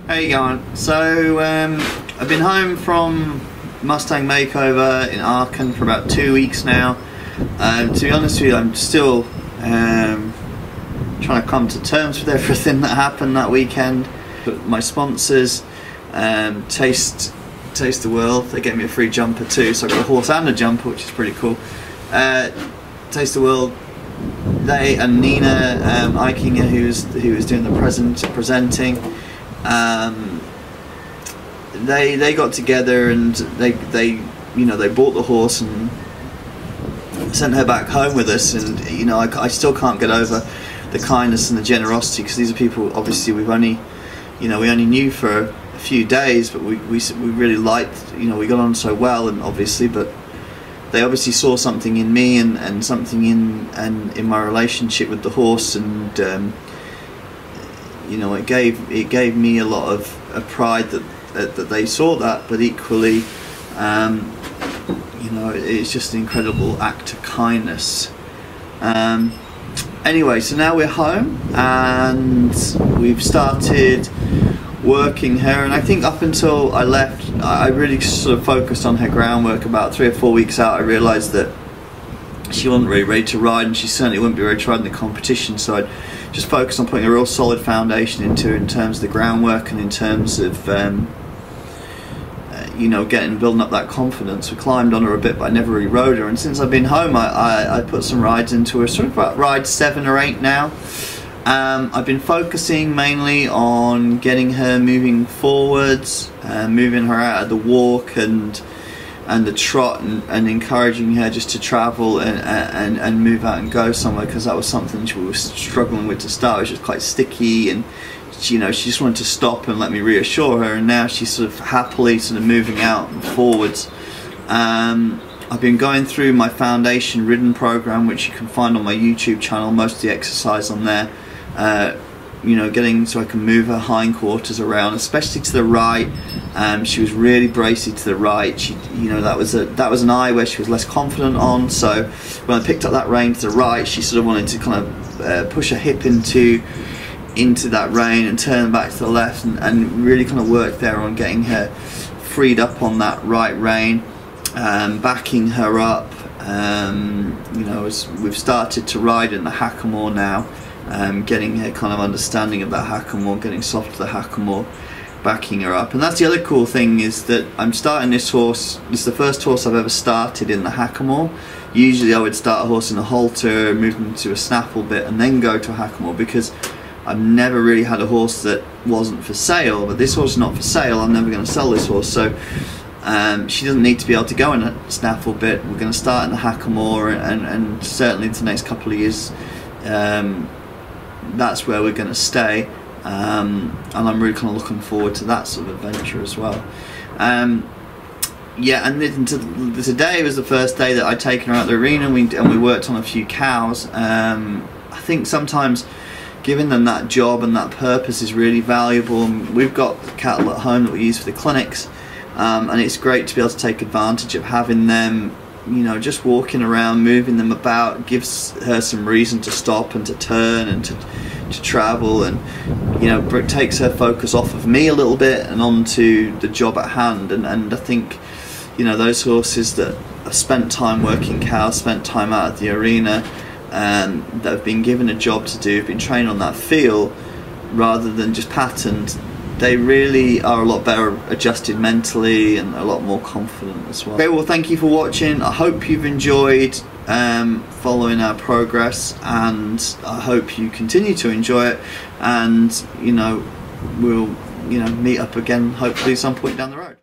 How you going? So I've been home from Mustang Makeover in Aachen for about 2 weeks now. To be honest with you, I'm still trying to come to terms with everything that happened that weekend. But my sponsors, Taste the World, they gave me a free jumper too, so I got a horse and a jumper, which is pretty cool. Taste the World, they and Nina Eichinger, who was doing the presenting, they got together and they bought the horse and sent her back home with us. And I still can't get over the kindness and the generosity, because these are people obviously we only knew for a few days, but we really liked, we got on so well, and obviously, but they obviously saw something in me and something in my relationship with the horse, and it gave me a lot of pride that they saw that, but equally it's just an incredible act of kindness. Anyway, so now we're home and we've started working her, and I think up until I left I really sort of focused on her groundwork. About 3 or 4 weeks out I realised that she wasn't really ready to ride, and she certainly wouldn't be ready to ride in the competition, so I'd just focused on putting a real solid foundation into her in terms of the groundwork and in terms of building up that confidence. We climbed on her a bit, but I never really rode her, and since I've been home I put some rides into her, sort of about ride 7 or 8 now. I've been focusing mainly on getting her moving forwards, moving her out of the walk and the trot, and encouraging her just to travel and move out and go somewhere, because that was something we were struggling with to start. It was just quite sticky, and she just wanted to stop and let me reassure her, and now she's sort of happily sort of moving out and forwards. I've been going through my foundation ridden program, which you can find on my YouTube channel, most of the exercise on there. Getting so I can move her hindquarters around, especially to the right. She was really bracy to the right. She, that was an eye where she was less confident on. So when I picked up that rein to the right, she sort of wanted to kind of push her hip into that rein and turn back to the left, and really kind of work there on getting her freed up on that right rein, backing her up. As we've started to ride in the hackamore now. Getting her kind of understanding of that hackamore, getting soft to the hackamore, backing her up. And that's the other cool thing, is that I'm starting this horse, this is the first horse I've ever started in the hackamore. Usually I would start a horse in a halter, move them to a snaffle bit, and then go to a hackamore, because I've never really had a horse that wasn't for sale. But this horse is not for sale, I'm never going to sell this horse, so she doesn't need to be able to go in a snaffle bit. We're going to start in the hackamore, and certainly in the next couple of years that's where we're going to stay, and I'm really kind of looking forward to that sort of adventure as well. Yeah, and today was the first day that I'd taken her out the arena, and we worked on a few cows. I think sometimes giving them that job and that purpose is really valuable, and we've got cattle at home that we use for the clinics, and it's great to be able to take advantage of having them just walking around, moving them about. Gives her some reason to stop and to turn and to travel, and takes her focus off of me a little bit and onto the job at hand. And I think those horses that have spent time working cows, spent time out at the arena, that have been given a job to do, have been trained on that feel rather than just patterned, they really are a lot better adjusted mentally and a lot more confident as well. Okay, well, thank you for watching. I hope you've enjoyed following our progress, and I hope you continue to enjoy it, and we'll meet up again hopefully some point down the road.